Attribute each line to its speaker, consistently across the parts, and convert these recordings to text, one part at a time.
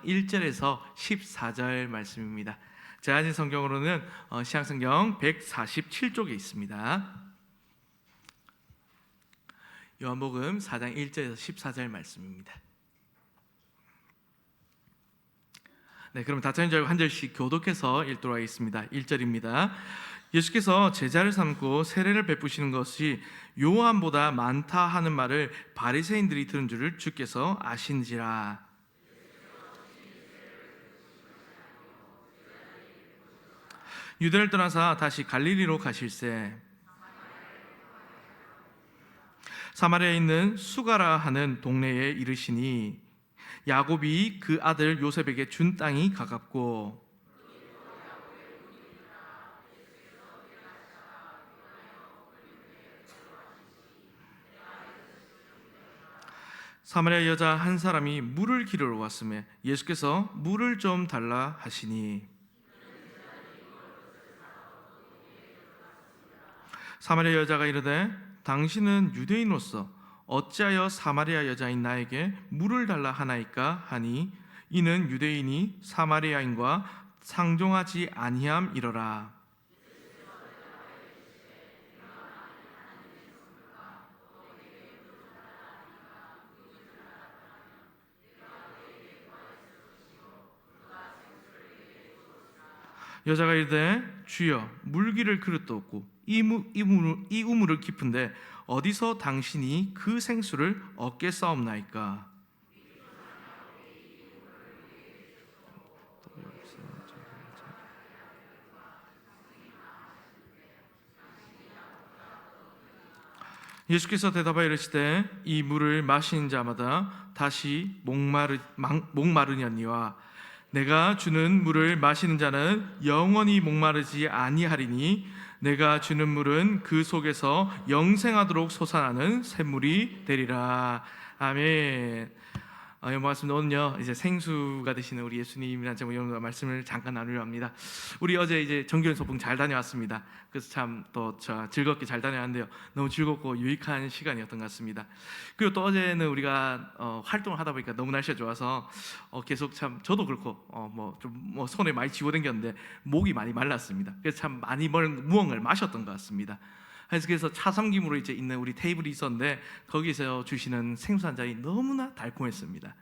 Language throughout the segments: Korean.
Speaker 1: 1절에서 14절 말씀입니다. 제가 가진 성경으로는 신약성경 147쪽에 있습니다. 요한복음 4장 1절에서 14절 말씀입니다. 네, 그럼 다 한 절씩 교독해서 읽도록 하겠습니다. 1절입니다. 예수께서 제자를 삼고 세례를 베푸시는 것이 요한보다 많다 하는 말을 바리새인들이 들은 줄을 주께서 아신지라. 유대를 떠나사 다시 갈릴리로 가실새 사마리아에 있는 수가라 하는 동네에 이르시니 야곱이 그 아들 요셉에게 준 땅이 가깝고 사마리아 여자 한 사람이 물을 기르러 왔으며 예수께서 물을 좀 달라 하시니 사마리아 여자가 이르되 당신은 유대인으로서 어찌하여 사마리아 여자인 나에게 물을 달라 하나이까 하니 이는 유대인이 사마리아인과 상종하지 아니함이러라. 여자가 이르되 주여 물기를 그릇도 없고 이 우물을 깊은데 어디서 당신이 그 생수를 얻겠사옵나이까. 예수께서 대답하여 이르시되 이 물을 마시는 자마다 다시 목마르냐니와 내가 주는 물을 마시는 자는 영원히 목마르지 아니하리니 내가 주는 물은 그 속에서 영생하도록 솟아나는 샘물이 되리라. 아멘. 말씀 오늘요 이제 생수가 되시는 우리 예수님이란 제목 여러분과 말씀을 잠깐 나누려 합니다. 우리 어제 이제 정교회 소풍 잘 다녀왔습니다. 그래서 참 또 즐겁게 잘 다녀왔는데요. 너무 즐겁고 유익한 시간이었던 것 같습니다. 그리고 또 어제는 우리가 활동을 하다 보니까 너무 날씨가 좋아서 계속 참 저도 그렇고 손에 많이 쥐고 댕겼는데 목이 많이 말랐습니다. 그래서 참 많이 무언가를 마셨던 것 같습니다. 그래서 차섬김으로 이제 있는 우리 테이블이 있었는데 거기서 주시는 생수 한 잔이 너무나 달콤했습니다.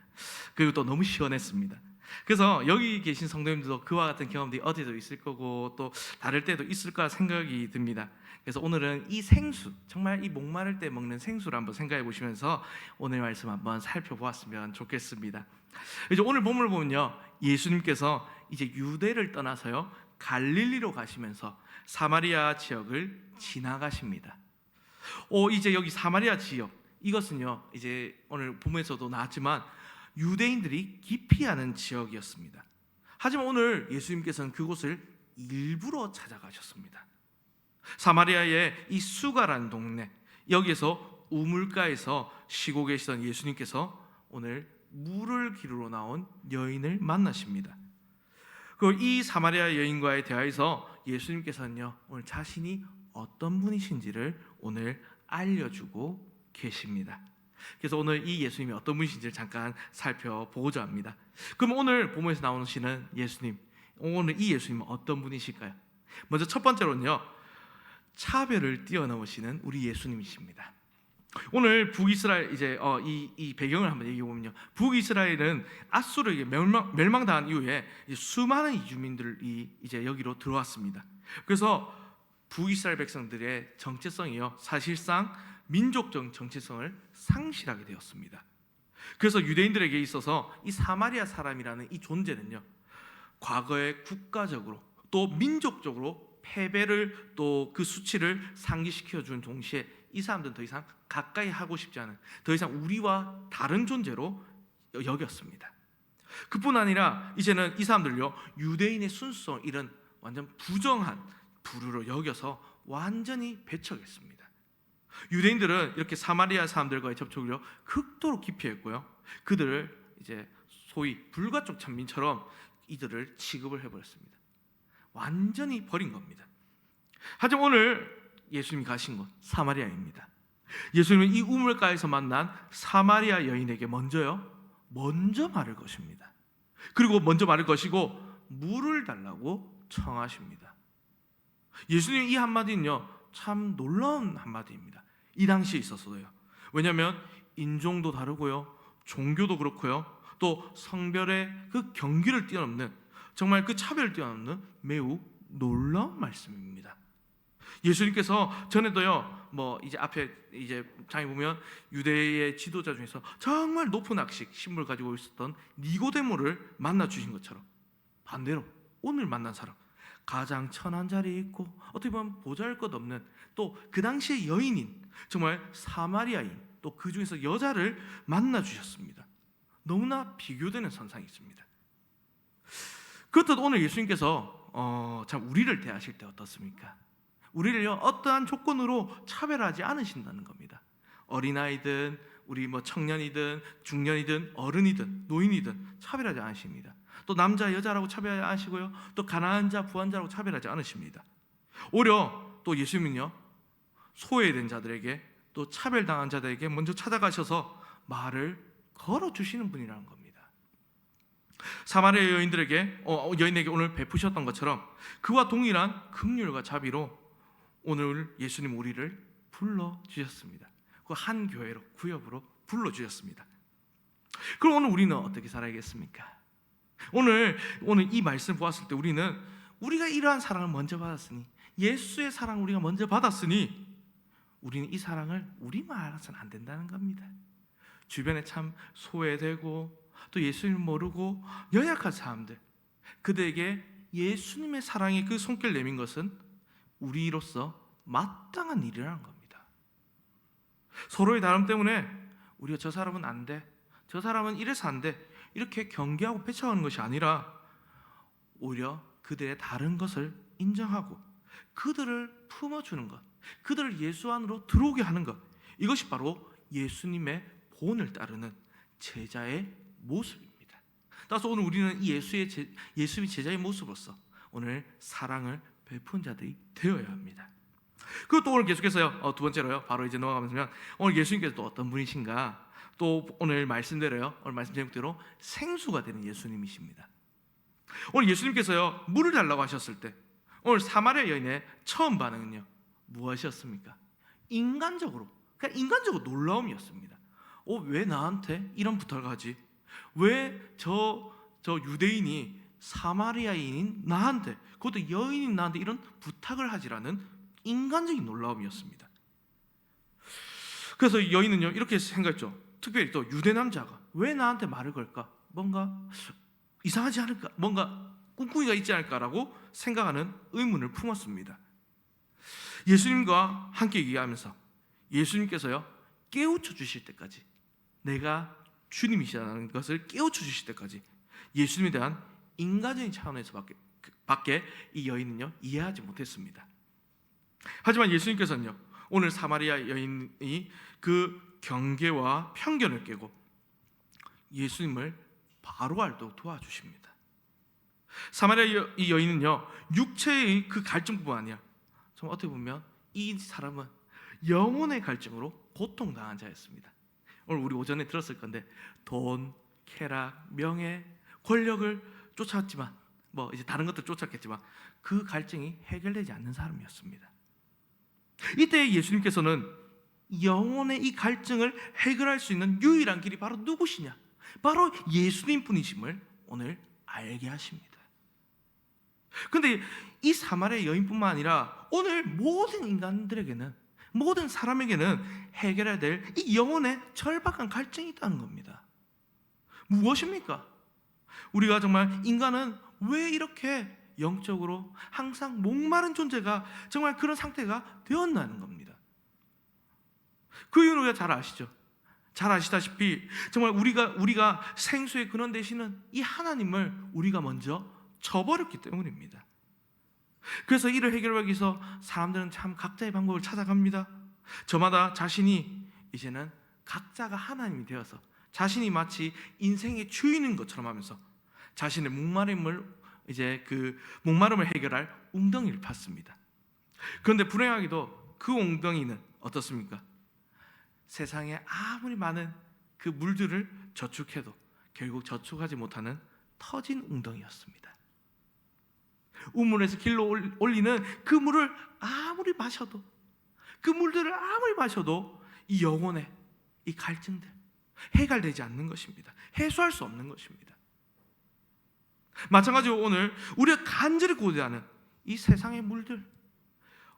Speaker 1: 그리고 또 너무 시원했습니다. 그래서 여기 계신 성도님들도 그와 같은 경험들이 어디도 있을 거고 또 다를 때도 있을 거라 생각이 듭니다. 그래서 오늘은 이 생수, 정말 이 목마를 때 먹는 생수를 한번 생각해 보시면서 오늘 말씀 한번 살펴보았으면 좋겠습니다. 이제 오늘 본문을 보면요, 예수님께서 이제 유대를 떠나서요 갈릴리로 가시면서 사마리아 지역을 지나가십니다. 이제 여기 사마리아 지역, 이것은요 이제 오늘 본문에서도 나왔지만 유대인들이 기피하는 지역이었습니다. 하지만 오늘 예수님께서는 그곳을 일부러 찾아가셨습니다. 사마리아의 이 수가라는 동네, 여기에서 우물가에서 쉬고 계시던 예수님께서 오늘 물을 기르러 나온 여인을 만나십니다. 그리고 이 사마리아 여인과의 대화에서 예수님께서는요 오늘 자신이 어떤 분이신지를 오늘 알려주고 계십니다. 그래서 오늘 이 예수님이 어떤 분이신지를 잠깐 살펴보고자 합니다. 그럼 오늘 본문에서 나오시는 예수님, 오늘 이 예수님은 어떤 분이실까요? 먼저 첫 번째로는요, 차별을 뛰어넘으시는 우리 예수님이십니다. 오늘 북이스라엘 이제 이 배경을 한번 얘기해 보면요, 북이스라엘은 아수르에게 멸망당한 이후에 수많은 이주민들이 이제 여기로 들어왔습니다. 그래서 북이스라엘 백성들의 정체성이요 사실상 민족적 정체성을 상실하게 되었습니다. 그래서 유대인들에게 있어서 이 사마리아 사람이라는 이 존재는요 과거에 국가적으로 또 민족적으로 패배를 또 그 수치를 상기시켜 준 동시에 이 사람들은 더 이상 가까이 하고 싶지 않은, 더 이상 우리와 다른 존재로 여겼습니다. 그뿐 아니라 이제는 이 사람들요 유대인의 순수성, 이런 완전 부정한 부류로 여겨서 완전히 배척했습니다. 유대인들은 이렇게 사마리아 사람들과의 접촉을 극도로 기피했고요, 그들을 이제 소위 불가촉 천민처럼 이들을 취급을 해버렸습니다. 완전히 버린 겁니다. 하지만 오늘 예수님이 가신 곳 사마리아입니다. 예수님은 이 우물가에서 만난 사마리아 여인에게 먼저 말을 것입니다. 그리고 먼저 말을 거시고 물을 달라고 청하십니다. 예수님 이 한마디는요 참 놀라운 한마디입니다. 이 당시에 있어서도요. 왜냐하면 인종도 다르고요, 종교도 그렇고요, 또 성별의 그 경기를 뛰어넘는, 정말 그 차별을 뛰어넘는 매우 놀라운 말씀입니다. 예수님께서 전에도요, 뭐 이제 앞에 이제 장에 보면 유대의 지도자 중에서 정말 높은 학식 신분을 가지고 있었던 니고데모를 만나 주신 것처럼, 반대로 오늘 만난 사람, 가장 천한 자리에 있고 어떻게 보면 보잘것없는, 또 그 당시의 여인인 정말 사마리아인, 또 그 중에서 여자를 만나 주셨습니다. 너무나 비교되는 선상이 있습니다. 그렇듯 오늘 예수님께서 참 우리를 대하실 때 어떻습니까? 우리를요 어떠한 조건으로 차별하지 않으신다는 겁니다. 어린아이든 우리 뭐 청년이든 중년이든 어른이든 노인이든 차별하지 않으십니다. 또 남자 여자라고 차별하지 않으시고요, 또 가난한 자 부한 자라고 차별하지 않으십니다. 오히려 또 예수님은요 소외된 자들에게, 또 차별당한 자들에게 먼저 찾아가셔서 말을 걸어주시는 분이라는 겁니다. 사마리아 여인에게 오늘 베푸셨던 것처럼 그와 동일한 긍휼과 자비로 오늘 예수님 우리를 불러주셨습니다. 그 한 교회로, 구역으로 불러주셨습니다. 그럼 오늘 우리는 어떻게 살아야겠습니까? 오늘 이 말씀 보았을 때 우리는 우리가 이러한 사랑을 먼저 받았으니, 예수의 사랑을 우리가 먼저 받았으니 우리는 이 사랑을 우리만 알아서는 안 된다는 겁니다. 주변에 참 소외되고 또 예수님을 모르고 연약한 사람들, 그들에게 예수님의 사랑의 그 손길 내민 것은 우리로서 마땅한 일이라는 겁니다. 서로의 다름 때문에 우리가 저 사람은 안 돼, 저 사람은 이래서 안 돼, 이렇게 경계하고 배척하는 것이 아니라 오히려 그들의 다른 것을 인정하고 그들을 품어주는 것, 그들을 예수 안으로 들어오게 하는 것, 이것이 바로 예수님의 본을 따르는 제자의 모습입니다. 따라서 오늘 우리는 이 예수의 제자의 모습으로서 오늘 사랑을 베푼 자들이 되어야 합니다. 그리고 또 오늘 계속해서요, 두 번째로요, 바로 이제 넘어가면 오늘 예수님께서 또 어떤 분이신가, 또 오늘 말씀대로요, 오늘 말씀 제목대로 생수가 되는 예수님이십니다. 오늘 예수님께서요 물을 달라고 하셨을 때 오늘 사마리아 여인의 처음 반응은요 무엇이었습니까? 인간적으로, 그냥 인간적으로 놀라움이었습니다. 왜 나한테 이런 부탁을 하지? 왜 저 유대인이 사마리아인인 나한테, 그것도 여인인 나한테 이런 부탁을 하지라는 인간적인 놀라움이었습니다. 그래서 여인은요 이렇게 생각했죠. 특별히 또 유대 남자가 왜 나한테 말을 걸까? 뭔가 이상하지 않을까? 뭔가 꿍꿍이가 있지 않을까라고 생각하는 의문을 품었습니다. 예수님과 함께 얘기하면서 예수님께서요 깨우쳐 주실 때까지, 내가 주님이시라는 것을 깨우쳐 주실 때까지 예수님에 대한 인간적인 차원에서 밖에 이 여인은요 이해하지 못했습니다. 하지만 예수님께서는요 오늘 사마리아 여인이 그 경계와 편견을 깨고 예수님을 바로 알도록 도와주십니다. 사마리아 이 여인은요 육체의 그 갈증뿐만 아니라 정말 어떻게 보면 이 사람은 영혼의 갈증으로 고통당한 자였습니다. 오늘 우리 오전에 들었을 건데 돈, 쾌락, 명예, 권력을 쫓았지만 뭐 이제 다른 것들 쫓았겠지만 그 갈증이 해결되지 않는 사람이었습니다. 이때 예수님께서는 영혼의 이 갈증을 해결할 수 있는 유일한 길이 바로 누구시냐? 바로 예수님 분이심을 오늘 알게 하십니다. 그런데 이 사마리아 여인뿐만 아니라 오늘 모든 인간들에게는, 모든 사람에게는 해결해야 될 이 영혼의 절박한 갈증이 있다는 겁니다. 무엇입니까? 우리가 정말 인간은 왜 이렇게 영적으로 항상 목마른 존재가 정말 그런 상태가 되었나는 겁니다. 그 이유는 우리가 잘 아시죠? 잘 아시다시피 정말 우리가 생수의 근원 되시는 이 하나님을 우리가 먼저 저버렸기 때문입니다. 그래서 이를 해결하기 위해서 사람들은 참 각자의 방법을 찾아갑니다. 저마다 자신이 이제는 각자가 하나님이 되어서 자신이 마치 인생의 주인인 것처럼 하면서 자신의 목마름을 해결할 웅덩이를 팠습니다. 그런데 불행하게도 그 웅덩이는 어떻습니까? 세상에 아무리 많은 그 물들을 저축해도 결국 저축하지 못하는 터진 웅덩이였습니다. 우물에서 길로 올리는 그 물을 아무리 마셔도, 그 물들을 아무리 마셔도 이 영혼의 이 갈증들 해결되지 않는 것입니다. 해소할 수 없는 것입니다. 마찬가지로 오늘 우리가 간절히 고대하는 이 세상의 물들,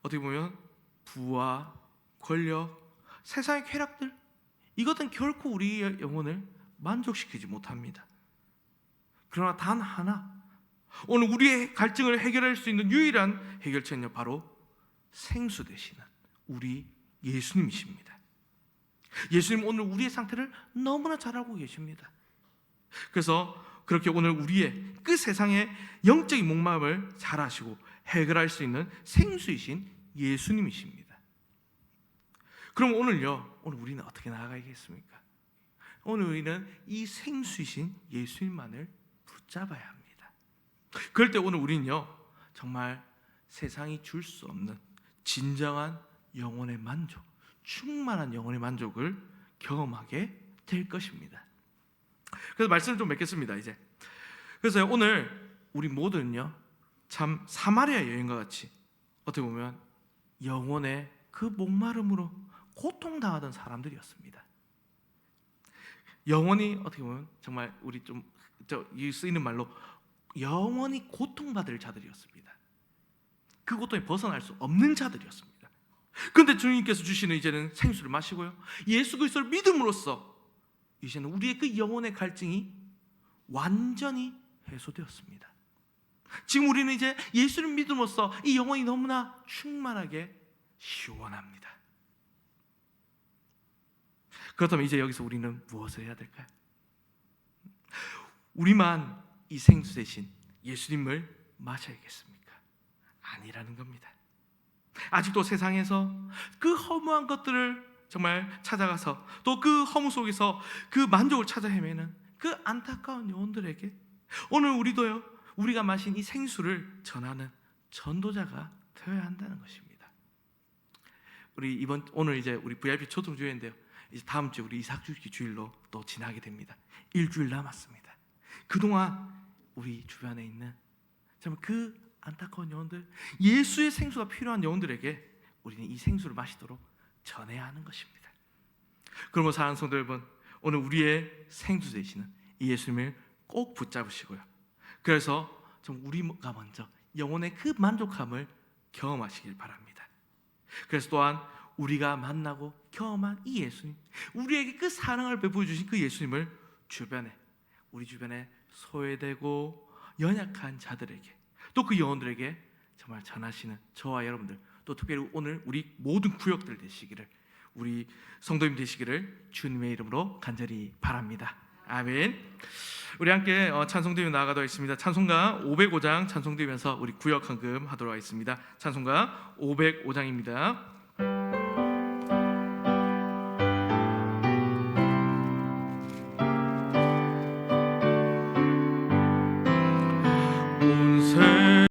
Speaker 1: 어떻게 보면 부와 권력, 세상의 쾌락들, 이것은 결코 우리의 영혼을 만족시키지 못합니다. 그러나 단 하나, 오늘 우리의 갈증을 해결할 수 있는 유일한 해결책은요, 바로 생수 되시는 우리 예수님이십니다. 예수님 오늘 우리의 상태를 너무나 잘 알고 계십니다. 그래서 그렇게 오늘 우리의 그 세상의 영적인 목마름을 잘 아시고 해결할 수 있는 생수이신 예수님이십니다. 그럼 오늘 우리는 어떻게 나아가야겠습니까? 오늘 우리는 이 생수이신 예수님만을 붙잡아야 합니다. 그럴 때 오늘 우리는요, 정말 세상이 줄 수 없는 진정한 영혼의 만족, 충만한 영혼의 만족을 경험하게 될 것입니다. 그래서 말씀을 좀 맺겠습니다. 이제 그래서 오늘 우리 모두는요, 참 사마리아 여인과 같이 어떻게 보면 영혼의 그 목마름으로 고통당하던 사람들이었습니다. 영원히 어떻게 보면 정말 우리 좀 쓰이는 말로 영원히 고통받을 자들이었습니다. 그 고통에 벗어날 수 없는 자들이었습니다. 그런데 주님께서 주시는 이제는 생수를 마시고요, 예수 그리스도를 믿음으로써 이제는 우리의 그 영혼의 갈증이 완전히 해소되었습니다. 지금 우리는 이제 예수를 믿음으로써 이 영혼이 너무나 충만하게 시원합니다. 그렇다면 이제 여기서 우리는 무엇을 해야 될까요? 우리만 이 생수 대신 예수님을 마셔야겠습니까? 아니라는 겁니다. 아직도 세상에서 그 허무한 것들을 정말 찾아가서 또 그 허무 속에서 그 만족을 찾아 헤매는 그 안타까운 영혼들에게 오늘 우리도요, 우리가 마신 이 생수를 전하는 전도자가 되어야 한다는 것입니다. 우리 오늘 이제 우리 VIP 초등주일인데요, 이제 다음 주 우리 이삭주기 주일로 또 지나게 됩니다. 일주일 남았습니다. 그동안 우리 주변에 있는 정말 그 안타까운 영혼들, 예수의 생수가 필요한 영혼들에게 우리는 이 생수를 마시도록 전해야 하는 것입니다. 그러면 사랑하는 성도 여러분, 오늘 우리의 생수 되시는 이 예수님을 꼭 붙잡으시고요, 그래서 좀 우리가 먼저 영혼의 그 만족함을 경험하시길 바랍니다. 그래서 또한 우리가 만나고 경험한 이 예수님, 우리에게 그 사랑을 베풀어 주신 그 예수님을 우리 주변에 소외되고 연약한 자들에게, 또 그 영혼들에게 정말 전하시는 저와 여러분들, 또 특별히 오늘 우리 모든 구역들 되시기를, 우리 성도님 되시기를 주님의 이름으로 간절히 바랍니다. 아멘. 우리 함께 찬송드리며 나아가도록 하겠습니다. 찬송가 505장 찬송드리면서 우리 구역 헌금 하도록 하겠습니다. 찬송가 505장입니다.